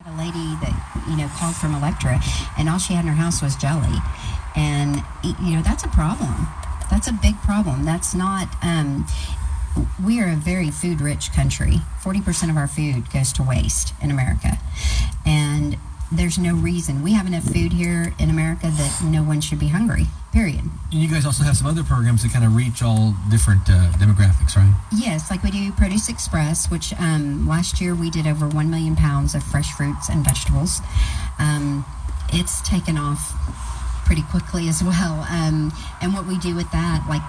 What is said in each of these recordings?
A lady that called from Electra, and all she had in her house was jelly, and that's a problem. That's a big problem. That's not. We are a very food-rich country. 40% of our food goes to waste in America, and there's no reason. We have enough food here in America that no one should be hungry, period. And you guys also have some other programs that kind of reach all different demographics, right? Yes, like we do Produce Express, which last year we did over 1 million pounds of fresh fruits and vegetables. It's taken off pretty quickly as well. And what we do with that, like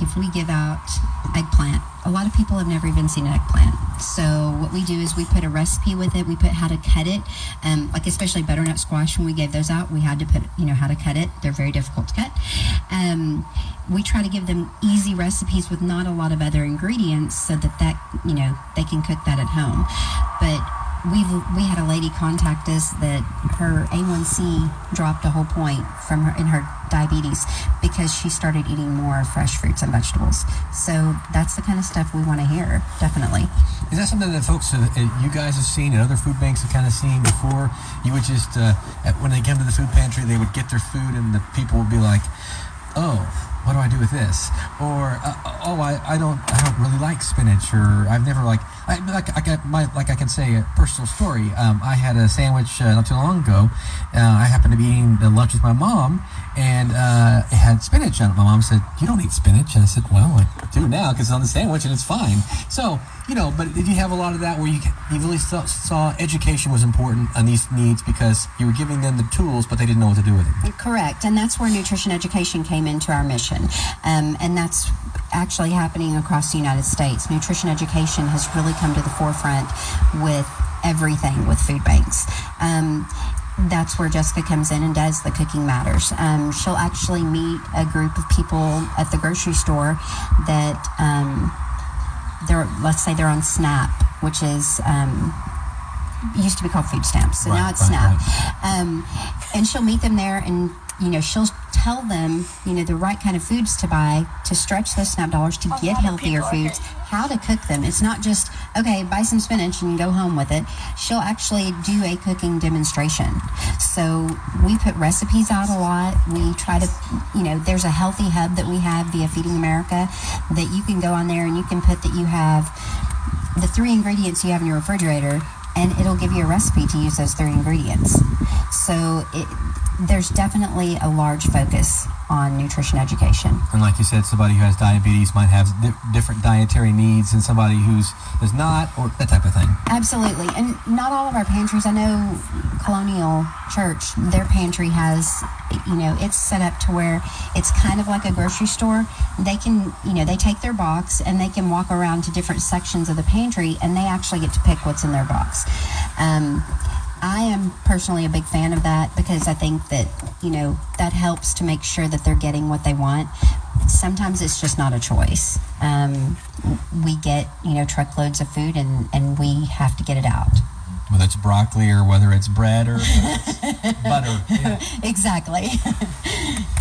if we give out eggplant, a lot of people have never even seen an eggplant. So what we do is we put a recipe with it. We put how to cut it, like especially butternut squash. When we gave those out, we had to put how to cut it. They're very difficult to cut. We try to give them easy recipes with not a lot of other ingredients, so that they can cook that at home. But we had a lady contact us that her A1C dropped a whole point in her diabetes because she started eating more fresh fruits and vegetables. So that's the kind of stuff we want to hear, definitely. Is that something that folks, you guys have seen and other food banks have kind of seen before? You would just, when they came to the food pantry, they would get their food and the people would be like, oh, what do I do with this? Or, I don't really like spinach, or I've never I can say a personal story. I had a sandwich not too long ago. I happened to be eating the lunch with my mom, and it had spinach on it. My mom said, "You don't eat spinach," and I said, "Well, I do now because it's on the sandwich and it's fine." So, but did you have a lot of that where you really saw education was important on these needs because you were giving them the tools, but they didn't know what to do with it? Correct, and that's where nutrition education came into our mission, and that's actually happening across the United States. Nutrition education has really come to the forefront with everything with food banks. That's where Jessica comes in and does the Cooking Matters. She'll actually meet a group of people at the grocery store that let's say they're on SNAP, which is used to be called food stamps, so now it's SNAP. And she'll meet them there, and she'll tell them the right kind of foods to buy to stretch those SNAP dollars to get healthier foods, how to cook them. It's not just, okay, buy some spinach and go home with it. She'll actually do a cooking demonstration. So we put recipes out a lot. We try to, there's a healthy hub that we have via Feeding America that you can go on there and you can put that you have the 3 ingredients you have in your refrigerator, and it'll give you a recipe to use those 3 ingredients. So there's definitely a large focus on nutrition education. And like you said, somebody who has diabetes might have different dietary needs than somebody who does not, or that type of thing. Absolutely. And not all of our pantries, I know Colonial Church, their pantry has, it's set up to where it's kind of like a grocery store. They can, they take their box and they can walk around to different sections of the pantry, and they actually get to pick what's in their box. I am personally a big fan of that because I think that, that helps to make sure that they're getting what they want. Sometimes it's just not a choice. We get, truckloads of food and we have to get it out. Whether it's broccoli or whether it's bread or it's butter. Yeah. Exactly.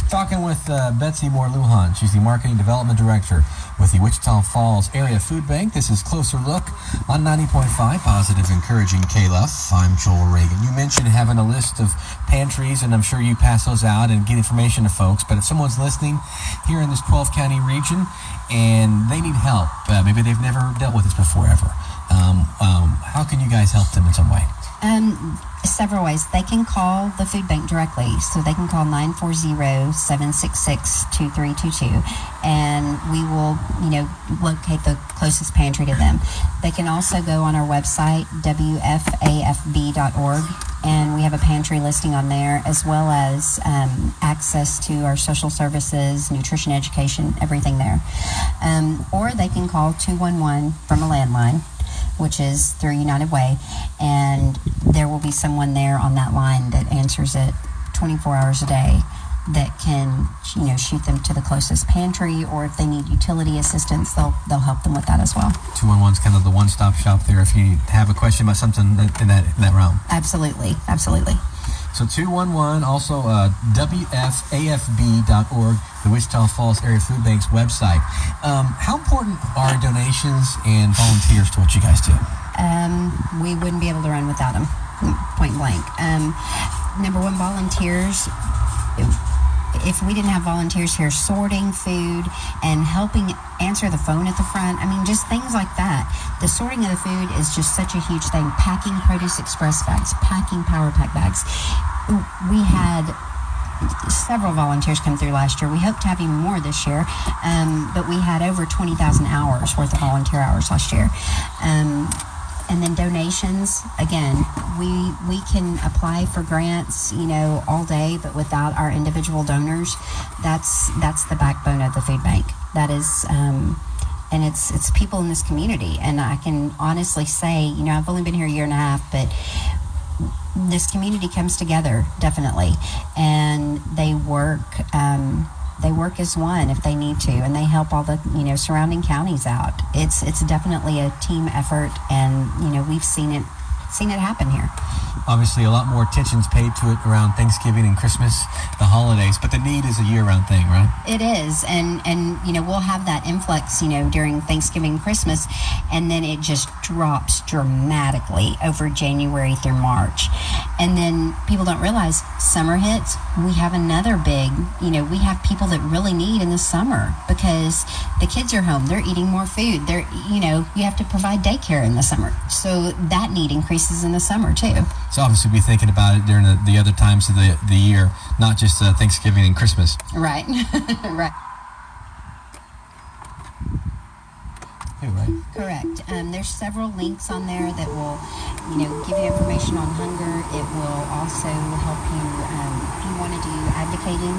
Talking with Betsy Moore-Lujan. She's the Marketing Development Director with the Wichita Falls Area Food Bank. This is Closer Look on 90.5 Positive Encouraging KLUF. I'm Joel Reagan. You mentioned having a list of pantries, and I'm sure you pass those out and get information to folks. But if someone's listening here in this 12-county region and they need help, maybe they've never dealt with this before ever, how can you guys help them in some way? Several ways. They can call the food bank directly, so they can call 940-766-2322, and we will, locate the closest pantry to them. They can also go on our website, wfafb.org, and we have a pantry listing on there, as well as access to our social services, nutrition education, everything there. Or they can call 211 from a landline, which is through United Way, and there will be someone there on that line that answers it 24 hours a day that can, shoot them to the closest pantry, or if they need utility assistance, they'll help them with that as well. 211 is kind of the one-stop shop there if you have a question about something in that realm. Absolutely. So 211, also WFAFB.org, the Wichita Falls Area Food Bank's website. How important are donations and volunteers to what you guys do? We wouldn't be able to run without them. point blank. Number one, volunteers. If we didn't have volunteers here sorting food and helping answer the phone at the front, I mean, just things like that. The sorting of the food is just such a huge thing. Packing Produce Express bags, packing Power Pack bags. We had several volunteers come through last year. We hope to have even more this year, but we had over 20,000 hours worth of volunteer hours last year. And then donations, again, we can apply for grants, all day, but without our individual donors, that's the backbone of the food bank. That is, and it's people in this community. And I can honestly say, I've only been here a year and a half, but this community comes together, definitely, and they work as one if they need to, and they help all the surrounding counties out. It's definitely a team effort, and we've seen it happen here. Obviously, a lot more attention's paid to it around Thanksgiving and Christmas, the holidays, but the need is a year-round thing, right? It is, and we'll have that influx, during Thanksgiving and Christmas, and then it just drops dramatically over January through March. And then people don't realize summer hits, we have another big, we have people that really need in the summer because the kids are home, they're eating more food, you have to provide daycare in the summer. So that need increases in the summer too. So obviously be thinking about it during the other times of the year, not just Thanksgiving and Christmas. Right, right. Right. Correct. There's several links on there that will, give you information on hunger. It will also help you, if you want to do advocating,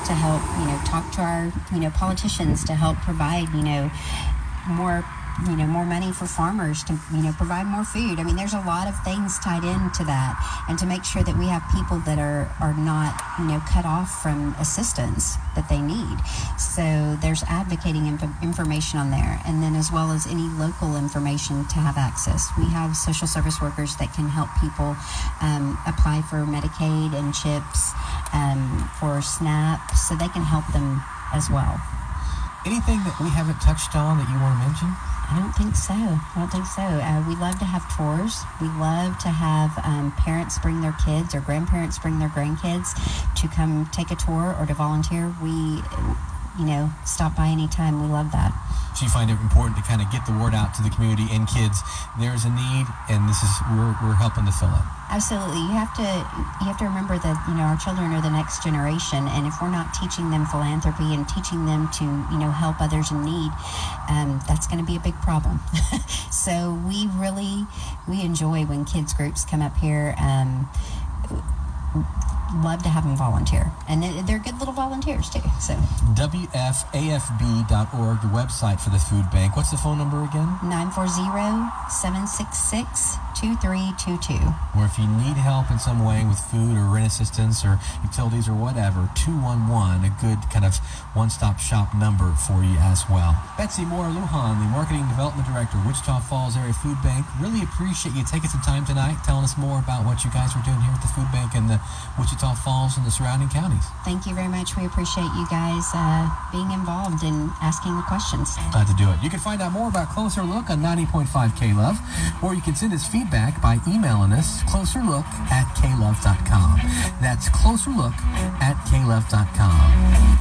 to help, talk to our, politicians to help provide, more money for farmers to, provide more food. I mean, there's a lot of things tied into that, and to make sure that we have people that are not, cut off from assistance that they need. So there's advocating information on there, and then as well as any local information to have access. We have social service workers that can help people apply for Medicaid and CHIPS, for SNAP, so they can help them as well. Anything that we haven't touched on that you want to mention? I don't think so. We love to have tours. We love to have parents bring their kids or grandparents bring their grandkids to come take a tour or to volunteer. We, stop by anytime. We love that. So you find it important to kind of get the word out to the community and kids. There's a need, and we're helping to fill it. Absolutely. You have to remember that, our children are the next generation, and if we're not teaching them philanthropy and teaching them to, help others in need, that's going to be a big problem. So we enjoy when kids groups come up here. Love to have them volunteer, and they're good little volunteers too. So WFAFB.org, the website for the food bank. What's the phone number again? 940-766-2322. Or if you need help in some way with food or rent assistance or utilities or whatever, 211, a good kind of one-stop shop number for you as well. Betsy Moore-Lujan, the Marketing Development Director, Wichita Falls Area Food Bank. Really appreciate you taking some time tonight telling us more about what you guys are doing here at the food bank in the Wichita Falls and the surrounding counties. Thank you very much. We appreciate you guys being involved and asking the questions. Glad to do it. You can find out more about Closer Look on 90.5 K-Love, or you can send us feedback by emailing us closerlook@klove.com. That's closerlook@klove.com.